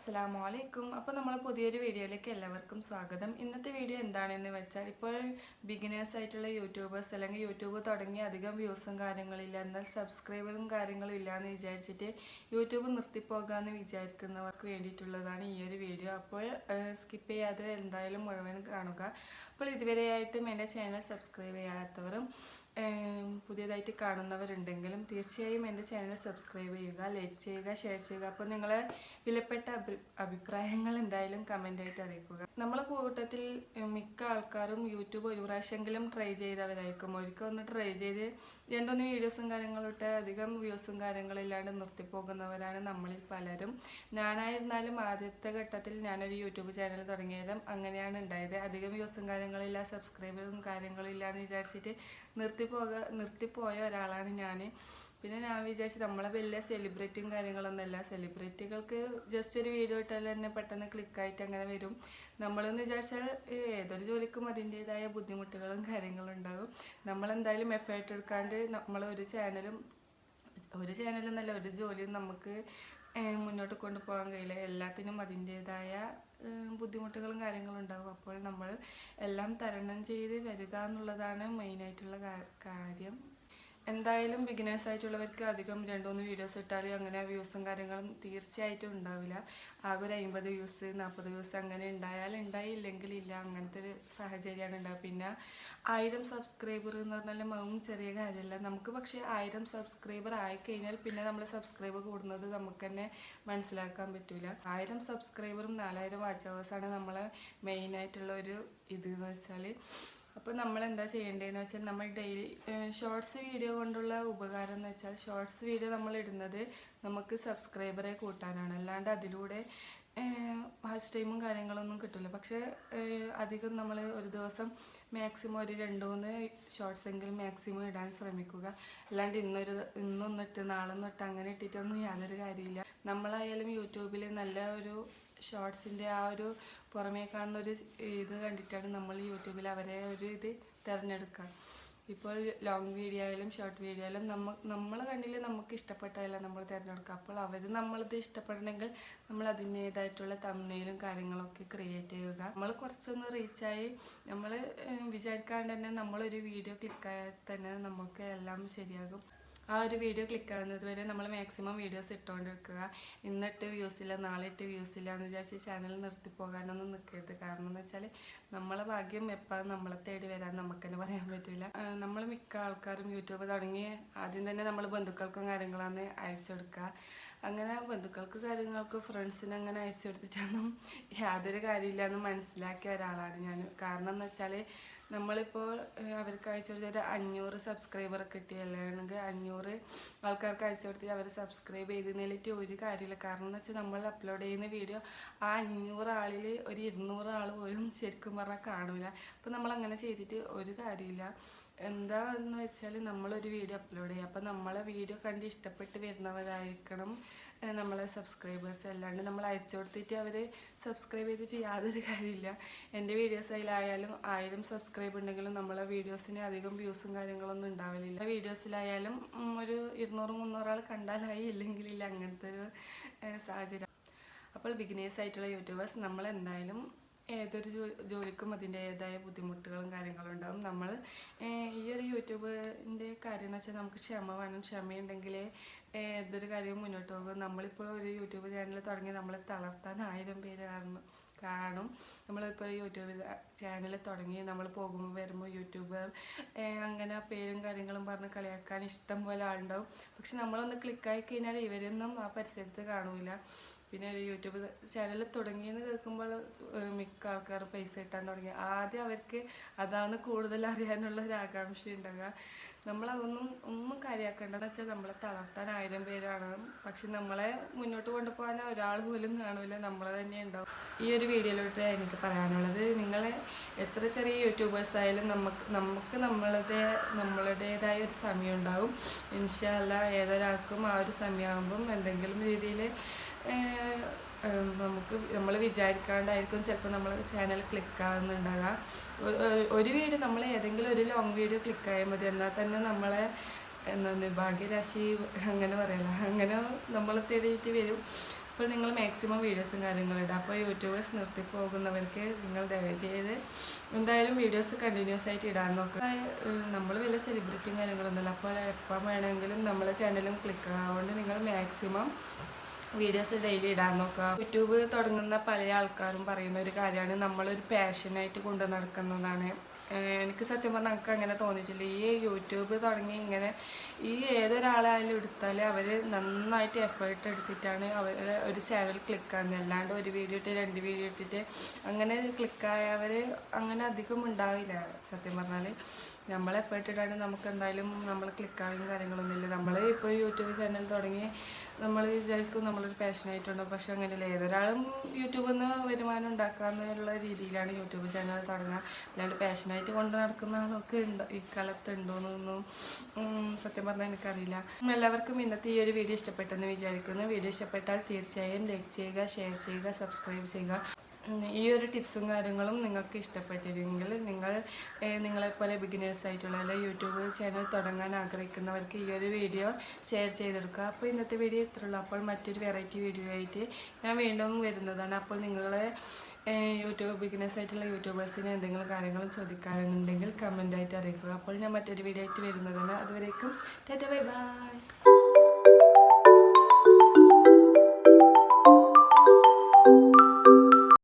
അസ്സലാമു അലൈക്കും. അപ്പോൾ നമ്മൾ പുതിയൊരു വീഡിയോയിലേക്ക് എല്ലാവർക്കും സ്വാഗതം. ഇന്നത്തെ വീഡിയോ എന്താണെന്ന് വെച്ചാൽ, ഇപ്പോൾ ബിഗിനേഴ്സ് ആയിട്ടുള്ള യൂട്യൂബേഴ്സ് അല്ലെങ്കിൽ യൂട്യൂബ് തുടങ്ങി അധികം വ്യൂസും കാര്യങ്ങളില്ല, എന്നാൽ സബ്സ്ക്രൈബറും കാര്യങ്ങളും ഇല്ലയെന്ന് വിചാരിച്ചിട്ട് യൂട്യൂബ് നിർത്തിപ്പോകാമെന്ന് വിചാരിക്കുന്നവർക്ക് വേണ്ടിയിട്ടുള്ളതാണ് ഈ ഒരു വീഡിയോ. അപ്പോൾ സ്കിപ്പ് ചെയ്യാതെ എന്തായാലും മുഴുവൻ കാണുക. അപ്പോൾ ഇതുവരെയായിട്ടും എൻ്റെ ചാനൽ സബ്സ്ക്രൈബ് ചെയ്യാത്തവരും പുതിയതായിട്ട് കാണുന്നവരുണ്ടെങ്കിലും തീർച്ചയായും എൻ്റെ ചാനൽ സബ്സ്ക്രൈബ് ചെയ്യുക, ലൈക്ക് ചെയ്യുക, ഷെയർ ചെയ്യുക. അപ്പോൾ നിങ്ങളെ വിലപ്പെട്ട അഭിപ്രായങ്ങൾ എന്തായാലും കമൻ്റായിട്ട് അറിയിക്കുക. നമ്മളെ കൂട്ടത്തിൽ മിക്ക ആൾക്കാരും യൂട്യൂബ് ഒരു പ്രാവശ്യമെങ്കിലും ട്രൈ ചെയ്തവരായിരിക്കും. ഒരിക്കൽ ഒന്ന് ട്രൈ ചെയ്ത് രണ്ടൊന്ന് വീഡിയോസും കാര്യങ്ങളും ഇട്ട് അധികം വ്യൂസും കാര്യങ്ങളില്ലാണ്ട് നിർത്തിപ്പോകുന്നവരാണ് നമ്മളിൽ പലരും. ഞാനായിരുന്നാലും ആദ്യത്തെ ഘട്ടത്തിൽ ഞാനൊരു യൂട്യൂബ് ചാനൽ തുടങ്ങിയാലും അങ്ങനെയാണ് ഉണ്ടായത്. അധികം വ്യൂസും കാര്യങ്ങളില്ല, സബ്സ്ക്രൈബറും കാര്യങ്ങളും ഇല്ല എന്ന് വിചാരിച്ചിട്ട് നിർത്തിപ്പോയ ഒരാളാണ് ഞാൻ. പിന്നെ ഞാൻ വിചാരിച്ചു നമ്മളെ വലിയ സെലിബ്രിറ്റിയും കാര്യങ്ങളൊന്നുമല്ല, സെലിബ്രിറ്റികൾക്ക് ജസ്റ്റ് ഒരു വീഡിയോ ഇട്ടാൽ തന്നെ പെട്ടെന്ന് ക്ലിക്കായിട്ട് അങ്ങനെ വരും. നമ്മളെന്ന് വിചാരിച്ചാൽ ഏതൊരു ജോലിക്കും അതിൻ്റേതായ ബുദ്ധിമുട്ടുകളും കാര്യങ്ങളും ഉണ്ടാകും. നമ്മളെന്തായാലും എഫേർട്ട് എടുക്കാണ്ട് നമ്മൾ ഒരു ചാനലെന്നല്ല ഒരു ജോലിയും നമുക്ക് മുന്നോട്ട് കൊണ്ടുപോകാൻ കഴിയില്ല. എല്ലാത്തിനും അതിൻ്റേതായ ബുദ്ധിമുട്ടുകളും കാര്യങ്ങളും ഉണ്ടാകും. അപ്പോൾ നമ്മൾ എല്ലാം തരണം ചെയ്ത് വരിക എന്നുള്ളതാണ് മെയിനായിട്ടുള്ള കാര്യം. എന്തായാലും ബിഗിനേഴ്സ് ആയിട്ടുള്ളവർക്ക് അധികം 2-3 വീഡിയോസ് ഇട്ടാലും അങ്ങനെ വ്യൂസും കാര്യങ്ങളും തീർച്ചയായിട്ടും ഉണ്ടാവില്ല. ആകെ ഒരു 50 വ്യൂസ് 40 വ്യൂസ് അങ്ങനെ ഉണ്ടായില്ലെങ്കിൽ ഇല്ല, അങ്ങനത്തെ ഒരു സാഹചര്യമാണ് ഉണ്ടാവുക. പിന്നെ 1000 സബ്സ്ക്രൈബർ എന്ന് പറഞ്ഞാലും അതും ചെറിയ കാര്യമല്ല നമുക്ക്. പക്ഷേ 1000 സബ്സ്ക്രൈബർ ആയിക്കഴിഞ്ഞാൽ പിന്നെ നമ്മൾ സബ്സ്ക്രൈബർ കൂടുന്നത് നമുക്ക് തന്നെ മനസ്സിലാക്കാൻ പറ്റില്ല. 1000 സബ്സ്ക്രൈബറും 4000 വാച്ച് അവേഴ്സാണ് നമ്മളെ മെയിനായിട്ടുള്ള ഒരു ഇതെന്ന് വെച്ചാൽ. അപ്പോൾ നമ്മൾ എന്താ ചെയ്യേണ്ടതെന്ന് വെച്ചാൽ, നമ്മൾ ഡെയിലി ഷോർട്സ് വീഡിയോ കൊണ്ടുള്ള ഉപകാരം എന്ന് വെച്ചാൽ, ഷോർട്സ് വീഡിയോ നമ്മൾ ഇടുന്നത് നമുക്ക് സബ്സ്ക്രൈബറെ കൂട്ടാനാണ്, അല്ലാണ്ട് അതിലൂടെ വാച്ച് ടൈമും കാര്യങ്ങളൊന്നും കിട്ടില്ല. പക്ഷേ അധികം നമ്മൾ ഒരു ദിവസം മാക്സിമം ഒരു 2-3 ഷോർട്സ് എങ്കിലും മാക്സിമം ഇടാൻ ശ്രമിക്കുക. അല്ലാണ്ട് ഇന്നൊന്നിട്ട് നാളെന്നിട്ട് അങ്ങനെ ഇട്ടിട്ടൊന്നും യാതൊരു കാര്യമില്ല. നമ്മളായാലും യൂട്യൂബിൽ നല്ല ഒരു ഷോർട്സിൻ്റെ ആ ഒരു പുറമേ കാണുന്ന ഒരു ഇത് കണ്ടിട്ടാണ് നമ്മൾ യൂട്യൂബിൽ അവരെ ഒരു ഇത് തിരഞ്ഞെടുക്കുക. ഇപ്പോൾ ലോങ് വീഡിയോ ആയാലും ഷോർട്ട് വീഡിയോ ആയാലും നമ്മളെ കണ്ടിൽ നമുക്ക് ഇഷ്ടപ്പെട്ടതല്ല നമ്മൾ തിരഞ്ഞെടുക്കുക. അപ്പോൾ അവർ നമ്മളത് ഇഷ്ടപ്പെടണമെങ്കിൽ നമ്മൾ അതിൻ്റേതായിട്ടുള്ള തംബ്നെയിലും കാര്യങ്ങളൊക്കെ ക്രിയേറ്റ് ചെയ്യുക. നമ്മൾ കുറച്ചൊന്ന് റീച്ചായി നമ്മൾ വിചാരിക്കാണ്ട് തന്നെ നമ്മളൊരു വീഡിയോ ക്ലിക്കായാൽ തന്നെ നമുക്ക് എല്ലാം ശരിയാകും. ആ ഒരു വീഡിയോ ക്ലിക്കാകുന്നത് വരെ നമ്മൾ മാക്സിമം വീഡിയോസ് ഇട്ടുകൊണ്ടിരിക്കുക. ഇന്നിട്ട് വ്യൂസില്ല, നാളെ ഇട്ട് വ്യൂസില്ല എന്ന് വിചാരിച്ച് ചാനൽ നിർത്തിപ്പോകാനൊന്നും നിൽക്കരുത്. കാരണം എന്ന് വെച്ചാൽ നമ്മളെ ഭാഗ്യം എപ്പോൾ നമ്മളെ തേടി വരാൻ നമുക്ക് തന്നെ പറയാൻ പറ്റില്ല. നമ്മൾ മിക്ക ആൾക്കാരും യൂട്യൂബ് തുടങ്ങി ആദ്യം തന്നെ നമ്മൾ ബന്ധുക്കൾക്കും കാര്യങ്ങളാണ് അയച്ചു കൊടുക്കുക. അങ്ങനെ ബന്ധുക്കൾക്ക് കാര്യങ്ങൾക്ക് ഫ്രണ്ട്സിന് അങ്ങനെ അയച്ചു കൊടുത്തിട്ടൊന്നും യാതൊരു കാര്യമില്ല എന്ന് മനസ്സിലാക്കിയ ഒരാളാണ് ഞാൻ. കാരണം എന്ന് വെച്ചാൽ നമ്മളിപ്പോൾ അവർക്ക് അയച്ചു കൊടുത്തിട്ട് 500 സബ്സ്ക്രൈബറൊക്കെ കിട്ടിയല്ലെങ്കിൽ 500 ആൾക്കാർക്ക് അയച്ചു കൊടുത്തിട്ട് അവർ സബ്സ്ക്രൈബ് ചെയ്തതിലിട്ട് ഒരു കാര്യമില്ല. കാരണം എന്ന് വെച്ചാൽ നമ്മൾ അപ്ലോഡ് ചെയ്യുന്ന വീഡിയോ ആ 500 ആളിൽ ഒരു 200 ആൾ പോലും ശരിക്കും പറഞ്ഞാൽ കാണില്ല. അപ്പോൾ നമ്മളങ്ങനെ ചെയ്തിട്ട് ഒരു കാര്യമില്ല. എന്താന്ന് വെച്ചാൽ നമ്മളൊരു വീഡിയോ അപ്ലോഡ് ചെയ്യുക, അപ്പോൾ നമ്മളെ വീഡിയോ കണ്ട് ഇഷ്ടപ്പെട്ട് വരുന്നവരായിരിക്കണം നമ്മളെ സബ്സ്ക്രൈബേഴ്സ്. അല്ലാണ്ട് നമ്മൾ അയച്ചു കൊടുത്തിട്ട് അവർ സബ്സ്ക്രൈബ് ചെയ്തിട്ട് യാതൊരു കാര്യമില്ല. എൻ്റെ വീഡിയോസ് അതിലായാലും 1000 സബ്സ്ക്രൈബ് ഉണ്ടെങ്കിലും നമ്മളെ വീഡിയോസിന് അധികം വ്യൂസും കാര്യങ്ങളൊന്നും ഉണ്ടാവില്ല. വീഡിയോസിലായാലും ഒരു 200-300 ആൾ കണ്ടാലായി, ഇല്ലെങ്കിലില്ല, അങ്ങനത്തെ ഒരു സാഹചര്യം. അപ്പോൾ ബിഗിനേഴ്സ് ആയിട്ടുള്ള യൂട്യൂബേഴ്സ് നമ്മൾ എന്തായാലും ഏതൊരു ജോലിക്കും അതിൻ്റേതായ ബുദ്ധിമുട്ടുകളും കാര്യങ്ങളും ഉണ്ടാകും. നമ്മൾ ഈ ഒരു യൂട്യൂബിൻ്റെ കാര്യം എന്ന് വെച്ചാൽ നമുക്ക് ക്ഷമ വേണം. ക്ഷമയുണ്ടെങ്കിൽ ഏതൊരു കാര്യവും മുന്നോട്ട് പോകും. നമ്മളിപ്പോൾ ഒരു യൂട്യൂബ് ചാനൽ തുടങ്ങി നമ്മളെ തളർത്താൻ 1000 പേര് കാണും. നമ്മളിപ്പോൾ യൂട്യൂബ് ചാനൽ തുടങ്ങി നമ്മൾ പോകുമ്പോൾ വരുമ്പോൾ യൂട്യൂബർ അങ്ങനെ പേരും കാര്യങ്ങളും പറഞ്ഞ് കളിയാക്കാൻ ഇഷ്ടം പോലെ ആളുണ്ടാവും. പക്ഷെ നമ്മളൊന്ന് ക്ലിക്കായി കഴിഞ്ഞാൽ ഇവരൊന്നും ആ പരിസരത്ത് കാണില്ല. പിന്നെ ഒരു യൂട്യൂബ് ചാനൽ തുടങ്ങിയെന്ന് കേൾക്കുമ്പോൾ മിക്ക ആൾക്കാർ പൈസ കിട്ടാൻ തുടങ്ങി. ആദ്യം അവർക്ക് അതാണ് കൂടുതൽ അറിയാനുള്ള ഒരു ആകാംക്ഷ ഉണ്ടാകുക. നമ്മളതൊന്നും കാര്യമാക്കേണ്ടതെന്ന് വെച്ചാൽ നമ്മളെ തളർത്താൻ 1000 പേരാണ്. പക്ഷെ നമ്മളെ മുന്നോട്ട് കൊണ്ടുപോകാൻ ഒരാൾ പോലും കാണില്ല, നമ്മളെ തന്നെ ഉണ്ടാവും. ഈ ഒരു വീഡിയോയിലോട്ട് എനിക്ക് പറയാനുള്ളത്, നിങ്ങൾ എത്ര ചെറിയ യൂട്യൂബേഴ്സ് ആയാലും നമുക്ക് നമ്മളുടേതായ ഒരു സമയം ഉണ്ടാകും. ഇൻഷാ അല്ലാഹ് ഏതൊരാൾക്കും ആ ഒരു സമയമാകുമ്പം എന്തെങ്കിലും രീതിയിൽ നമ്മൾ വിചാരിക്കാണ്ടായിരിക്കും ചിലപ്പോൾ നമ്മൾ ചാനൽ ക്ലിക്കാകുന്നുണ്ടാകുക. ഒരു വീഡിയോ നമ്മൾ ഏതെങ്കിലും ഒരു ലോങ് വീഡിയോ ക്ലിക്കായാൽ മതി, എന്നാൽ തന്നെ നമ്മളെ എന്താണ് ഭാഗ്യരാശി അങ്ങനെ പറയല, അങ്ങനെ നമ്മൾ തേടിയിട്ട് വരും. അപ്പോൾ നിങ്ങൾ മാക്സിമം വീഡിയോസും കാര്യങ്ങളും ഇടുക. അപ്പോൾ യൂട്യൂബേഴ്സ് നിർത്തിപ്പോകുന്നവർക്ക് നിങ്ങൾ ദയവചെയ്ത് എന്തായാലും വീഡിയോസ് കണ്ടിന്യൂസ് ആയിട്ട് ഇടാൻ നോക്കുക. നമ്മൾ വലിയ സെലിബ്രിറ്റിയും കാര്യങ്ങളൊന്നുമില്ല, അപ്പോൾ എപ്പം വേണമെങ്കിലും നമ്മളെ ചാനലും ക്ലിക്ക് ആവുകൊണ്ട് നിങ്ങൾ മാക്സിമം വീഡിയോസ് ഡെയിലി ഇടാൻ നോക്കുക. യൂട്യൂബ് തുടങ്ങുന്ന പല ആൾക്കാരും പറയുന്ന ഒരു കാര്യമാണ് നമ്മളൊരു പാഷനായിട്ട് കൊണ്ടു നടക്കുന്നതാണ്. എനിക്ക് സത്യം പറഞ്ഞാൽ നമുക്ക് അങ്ങനെ തോന്നിയിട്ടില്ല. ഈ യൂട്യൂബ് തുടങ്ങി ഇങ്ങനെ ഈ ഏതൊരാളായാലും എടുത്താൽ അവർ നന്നായിട്ട് എഫേർട്ട് എടുത്തിട്ടാണ് അവർ ഒരു ചാനൽ ക്ലിക്കാകുന്നത്. അല്ലാണ്ട് ഒരു വീഡിയോ ഇട്ട് 2 വീഡിയോ ഇട്ടിട്ട് അങ്ങനെ ക്ലിക്കായവർ അങ്ങനെ അധികം ഉണ്ടാവില്ല. സത്യം പറഞ്ഞാൽ നമ്മൾ എഫേർട്ട് ഇടാണ്ട് നമുക്ക് എന്തായാലും നമ്മൾ ക്ലിക്കാകും കാര്യങ്ങളൊന്നുമില്ല. നമ്മൾ ഇപ്പോൾ യൂട്യൂബ് ചാനൽ തുടങ്ങി നമ്മൾ വിചാരിക്കും നമ്മളൊരു പാഷനായിട്ടുണ്ടോ, പക്ഷെ അങ്ങനെയല്ല. ഏതൊരാളും യൂട്യൂബിൽ നിന്ന് വരുമാനം ഉണ്ടാക്കാമെന്നുള്ള രീതിയിലാണ് യൂട്യൂബ് ചാനൽ തുടങ്ങുക. അല്ലാണ്ട് പാഷനായിട്ട് കൊണ്ട് നടക്കുന്ന ആളൊക്കെ ഈ കാലത്ത് ഉണ്ടോയെന്നൊന്നും സത്യം പറഞ്ഞാൽ എനിക്കറിയില്ല. എല്ലാവർക്കും ഇന്നത്തെ ഈ ഒരു വീഡിയോ ഇഷ്ടപ്പെട്ടെന്ന് വിചാരിക്കുന്നു. വീഡിയോ ഇഷ്ടപ്പെട്ടാൽ തീർച്ചയായും ലൈക്ക് ചെയ്യുക, ഷെയർ ചെയ്യുക, സബ്സ്ക്രൈബ് ചെയ്യുക. ഈ ഒരു ടിപ്സും കാര്യങ്ങളും നിങ്ങൾക്ക് ഇഷ്ടപ്പെട്ടിരുന്നെങ്കിൽ നിങ്ങളെപ്പോലെ ബിഗിനേഴ്സ് ആയിട്ടുള്ള അല്ലെങ്കിൽ യൂട്യൂബ് ചാനൽ തുടങ്ങാൻ ആഗ്രഹിക്കുന്നവർക്ക് ഈ ഒരു വീഡിയോ ഷെയർ ചെയ്തെടുക്കുക. അപ്പോൾ ഇന്നത്തെ വീഡിയോ ഇത്രയുള്ളൂ. അപ്പോൾ മറ്റൊരു വെറൈറ്റി വീഡിയോ ആയിട്ട് ഞാൻ വീണ്ടും വരുന്നതാണ്. അപ്പോൾ നിങ്ങളെ യൂട്യൂബ് ബിഗിനേഴ്സ് ആയിട്ടുള്ള യൂട്യൂബേഴ്സിന് എന്തെങ്കിലും കാര്യങ്ങളും ചോദിക്കാനുണ്ടെങ്കിൽ കമൻ്റായിട്ട് അറിയിക്കുക. അപ്പോൾ ഞാൻ മറ്റൊരു വീഡിയോ ആയിട്ട് വരുന്നതാണ്. അതുവരേക്കും ടാറ്റാ ബൈ ബൈ.